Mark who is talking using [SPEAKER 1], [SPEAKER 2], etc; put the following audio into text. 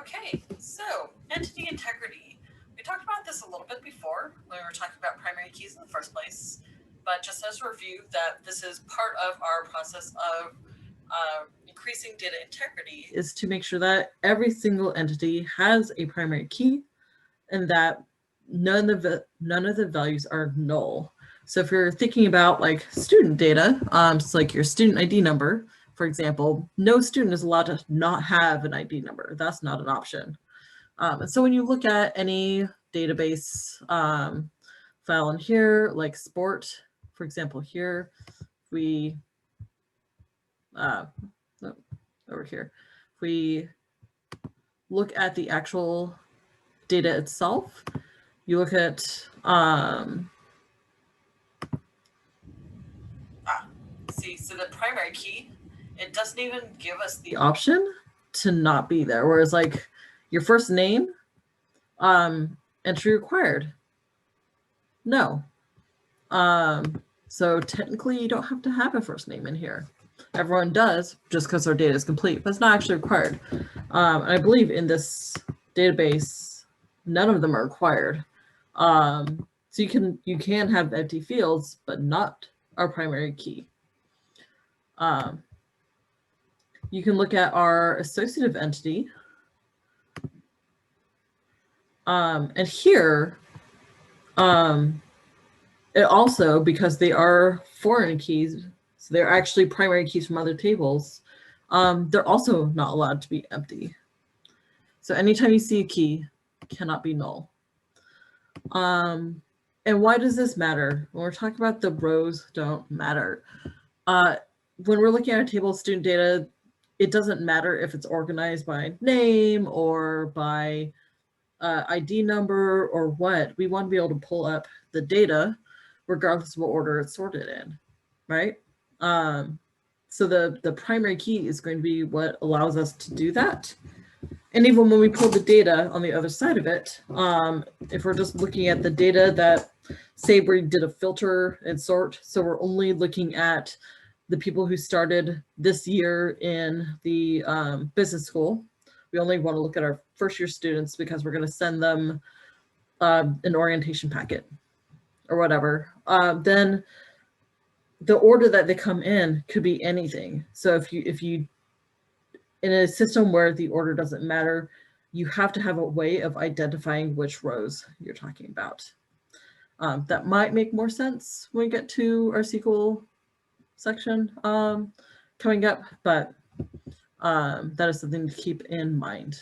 [SPEAKER 1] Okay, so entity integrity. We talked about this a little bit before when we were talking about primary keys in the first place, but just as a review, that this is part of our process of increasing data integrity is to make sure that every single entity has a primary key and that none of the values are null. So if you're thinking about like student data, so like your student ID number, for example, no student is allowed to not have an ID number. That's not an option. And so when you look at any database file in here, like sport, for example, here, we, over here, if we look at the actual data itself, you look at, see, so the primary key, it doesn't even give us the option to not be there. Whereas like your first name, entry required. No. So technically you don't have to have a first name in here. Everyone does just because their data is complete, but it's not actually required. I believe in this database, none of them are required. So you can have empty fields, but not our primary key. You can look at our associative entity. And here, it also, because they are foreign keys, so they're actually primary keys from other tables, they're also not allowed to be empty. So anytime you see a key, it cannot be null. And why does this matter? When we're talking about the rows don't matter. When we're looking at a table of student data, it doesn't matter if it's organized by name or by ID number or what. We want to be able to pull up the data regardless of what order it's sorted in, right? So the primary key is going to be what allows us to do that. And even when we pull the data on the other side of it, if we're just looking at the data that, say we did a filter and sort, so we're only looking at the people who started this year in the business school. We only want to look at our first year students because we're going to send them an orientation packet or whatever. Then the order that they come in could be anything. So if you in a system where the order doesn't matter, you have to have a way of identifying which rows you're talking about. That might make more sense when we get to our SQL section coming up, but that is something to keep in mind.